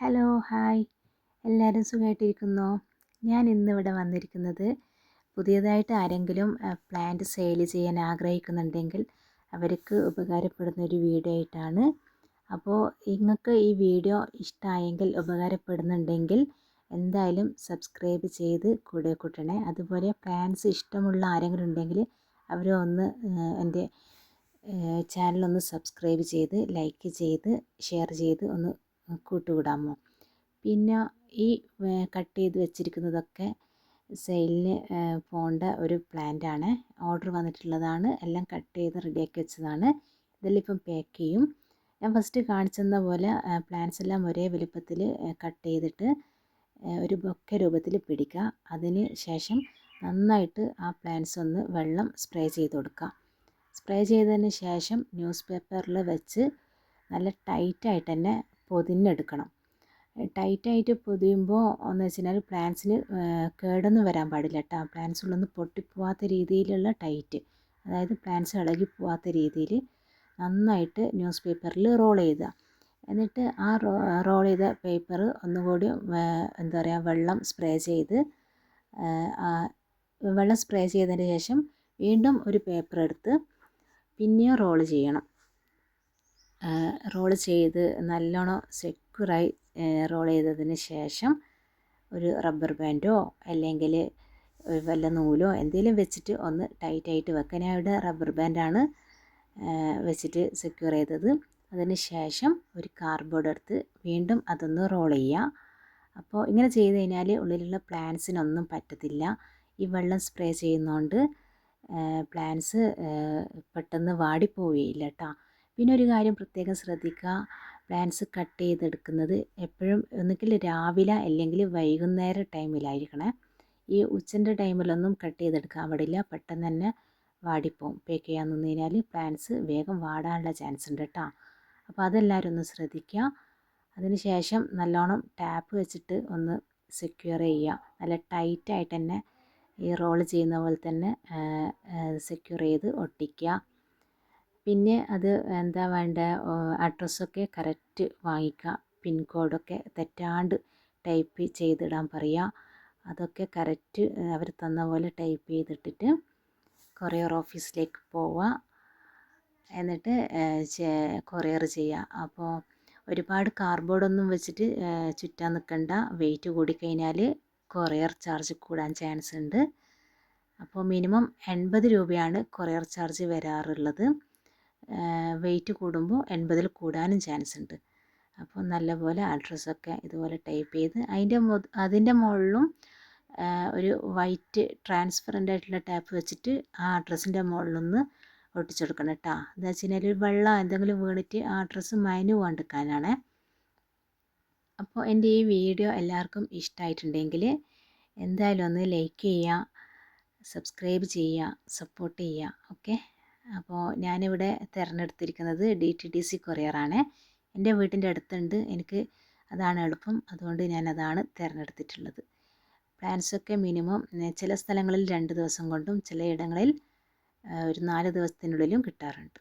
Hello hi, എല്ലാവരും സുഖമായിട്ടിരിക്കുന്നോ? ഞാൻ ഇന്നിവിടെ വന്നിരിക്കുന്നത് പുതിയതായിട്ട് ആരെങ്കിലും പ്ലാന്റ് സെയിൽ ചെയ്യാൻ ആഗ്രഹിക്കുന്നുണ്ടെങ്കിൽ അവർക്ക് ഉപകാരപ്പെടുന്ന ഒരു വീഡിയോ ആയിട്ടാണ്. അപ്പോൾ നിങ്ങൾക്ക് ഈ വീഡിയോ ഇഷ്ടമായെങ്കിൽ ഉപകാരപ്പെടുന്നുണ്ടെങ്കിൽ എന്തായാലും സബ്സ്ക്രൈബ് ചെയ്ത് കൂടെ കൂട്ടണേ. അതുപോലെ പ്ലാന്റ്സ് ഇഷ്ടമുള്ള ആരെങ്കിലും ഉണ്ടെങ്കിൽ അവർ ഒന്ന് എൻ്റെ ചാനലൊന്ന് സബ്സ്ക്രൈബ് ചെയ്ത് ലൈക്ക് ചെയ്ത് ഷെയർ ചെയ്ത് ഒന്ന് കൂട്ടുകൂടാമോ? പിന്നെ ഈ കട്ട് ചെയ്ത് വെച്ചിരിക്കുന്നതൊക്കെ സെയിലിന് പോകേണ്ട ഒരു പ്ലാന്റാണ്. ഓർഡർ വന്നിട്ടുള്ളതാണ്. എല്ലാം കട്ട് ചെയ്ത് റെഡിയാക്കി വെച്ചതാണ്. ഇതെല്ലാം ഇപ്പം പാക്ക് ചെയ്യും. ഞാൻ ഫസ്റ്റ് കാണിച്ചെന്ന പോലെ പ്ലാന്റ്സ് എല്ലാം ഒരേ വലുപ്പത്തിൽ കട്ട് ചെയ്തിട്ട് ഒരു ബൊക്കെ രൂപത്തിൽ പിടിക്കുക. അതിന് ശേഷം നന്നായിട്ട് ആ പ്ലാന്റ്സ് ഒന്ന് വെള്ളം സ്പ്രേ ചെയ്ത് കൊടുക്കുക. സ്പ്രേ ചെയ്തതിന് ശേഷം ന്യൂസ് പേപ്പറിൽ വെച്ച് നല്ല ടൈറ്റായിട്ട് തന്നെ പൊതിഞ്ഞെടുക്കണം. ടൈറ്റായിട്ട് പൊതിയുമ്പോൾ എന്ന് വെച്ചാൽ പ്ലാന്റ്സിന് കേടൊന്നും വരാൻ പാടില്ല കേട്ടോ. പ്ലാന്റ്സ് ഉള്ളൊന്ന് പൊട്ടിപ്പോവാത്ത രീതിയിലുള്ള ടൈറ്റ്, അതായത് പ്ലാന്റ്സ് ഇളകി പോവാത്ത രീതിയിൽ നന്നായിട്ട് ന്യൂസ് പേപ്പറിൽ റോൾ ചെയ്യുക. എന്നിട്ട് ആ റോൾ ചെയ്ത പേപ്പർ ഒന്നുകൂടി എന്താ പറയുക വെള്ളം സ്പ്രേ ചെയ്തതിന് ശേഷം വീണ്ടും ഒരു പേപ്പർ എടുത്ത് പിന്നെയും റോൾ ചെയ്യണം. റോൾ ചെയ്ത് നല്ലോണം സെക്യൂറായി റോൾ ചെയ്തതിന് ശേഷം ഒരു റബ്ബർ ബാൻഡോ അല്ലെങ്കിൽ വല്ല നൂലോ എന്തെങ്കിലും വെച്ചിട്ട് ഒന്ന് ടൈറ്റായിട്ട് വെക്കുക. ഞാൻ ഇവിടെ റബ്ബർ ബാൻഡാണ് വെച്ചിട്ട് സെക്യൂർ ചെയ്തത്. അതിന് ശേഷം ഒരു കാർഡ്ബോർഡ് എടുത്ത് വീണ്ടും അതൊന്ന് റോൾ ചെയ്യുക. അപ്പോൾ ഇങ്ങനെ ചെയ്ത് കഴിഞ്ഞാൽ ഉള്ളിലുള്ള പ്ലാന്റ്സിനൊന്നും പറ്റത്തില്ല. ഈ വെള്ളം സ്പ്രേ ചെയ്യുന്നതുകൊണ്ട് പ്ലാന്റ്സ് പെട്ടെന്ന് വാടിപ്പോവുകയില്ല കേട്ടോ. പിന്നെ ഒരു കാര്യം പ്രത്യേകം ശ്രദ്ധിക്കുക, പ്ലാന്റ്സ് കട്ട് ചെയ്തെടുക്കുന്നത് എപ്പോഴും ഒന്നുകിൽ രാവിലെ അല്ലെങ്കിൽ വൈകുന്നേരം ടൈമിലായിരിക്കണേ. ഈ ഉച്ചൻ്റെ ടൈമിലൊന്നും കട്ട് ചെയ്തെടുക്കാൻ പാടില്ല, പെട്ടെന്ന് തന്നെ വാടിപ്പോവും. പാക്ക് ചെയ്യാൻ നിന്ന് കഴിഞ്ഞാൽ പ്ലാന്റ്സ് വേഗം വാടാനുള്ള ചാൻസ് ഉണ്ട് കേട്ടോ. അപ്പോൾ അതെല്ലാവരും ഒന്ന് ശ്രദ്ധിക്കുക. അതിന് ശേഷം നല്ലോണം ടാപ്പ് വെച്ചിട്ട് ഒന്ന് സെക്യൂർ ചെയ്യുക. നല്ല ടൈറ്റായിട്ട് തന്നെ ഈ റോൾ ചെയ്യുന്ന പോലെ തന്നെ സെക്യൂർ ചെയ്ത് ഒട്ടിക്കുക. പിന്നെ അത് എന്താ വേണ്ട, അഡ്രസ്സൊക്കെ കറക്റ്റ് വാങ്ങിക്കുക. പിൻകോഡൊക്കെ തെറ്റാണ്ട് ടൈപ്പ് ചെയ്തിടാൻ പറയുക. അതൊക്കെ കറക്റ്റ് അവർ തന്ന പോലെ ടൈപ്പ് ചെയ്തിട്ടിട്ട് കൊറിയർ ഓഫീസിലേക്ക് പോവുക. എന്നിട്ട് കൊറിയർ ചെയ്യുക. അപ്പോൾ ഒരുപാട് കാർഡ്ബോർഡൊന്നും വെച്ചിട്ട് ചുറ്റാൻ നിൽക്കണ്ട. വെയിറ്റ് കൂടിക്കഴിഞ്ഞാൽ കൊറിയർ ചാർജ് കൂടാൻ ചാൻസ് ഉണ്ട്. അപ്പോൾ മിനിമം 80 രൂപയാണ് കൊറിയർ ചാർജ് വരാറുള്ളത്. വെയിറ്റ് കൂടുമ്പോൾ 80-ൽ കൂടാനും ചാൻസ് ഉണ്ട്. അപ്പോൾ നല്ലപോലെ അഡ്രസ്സൊക്കെ ഇതുപോലെ ടൈപ്പ് ചെയ്ത് അതിൻ്റെ മുകളിലും ഒരു വൈറ്റ് ട്രാൻസ്പെറൻ്റ് ആയിട്ടുള്ള ടാപ്പ് വെച്ചിട്ട് ആ അഡ്രസ്സിൻ്റെ മുകളിലൊന്ന് ഒട്ടിച്ചെടുക്കണം കേട്ടോ. എന്താ വെച്ച് കഴിഞ്ഞാൽ വെള്ളം എന്തെങ്കിലും വീണിട്ട് ആ അഡ്രസ്സ് മൈന് പോകാണ്ടിരിക്കാനാണ്. അപ്പോൾ എൻ്റെ ഈ വീഡിയോ എല്ലാവർക്കും ഇഷ്ടമായിട്ടുണ്ടെങ്കിൽ എന്തായാലും ഒന്ന് ലൈക്ക് ചെയ്യുക, സബ്സ്ക്രൈബ് ചെയ്യുക, സപ്പോർട്ട് ചെയ്യുക. ഓക്കെ. അപ്പോൾ ഞാനിവിടെ തിരഞ്ഞെടുത്തിരിക്കുന്നത് DTDC കൊറിയറാണ്. എൻ്റെ വീട്ടിൻ്റെ അടുത്തുണ്ട്, എനിക്ക് അതാണ് എളുപ്പം. അതുകൊണ്ട് ഞാൻ അതാണ് തിരഞ്ഞെടുത്തിട്ടുള്ളത്. പ്ലാൻസൊക്കെ മിനിമം ചില സ്ഥലങ്ങളിൽ 2 ദിവസം കൊണ്ടും ചിലയിടങ്ങളിൽ ഒരു 4 ദിവസത്തിനുള്ളിലും കിട്ടാറുണ്ട്.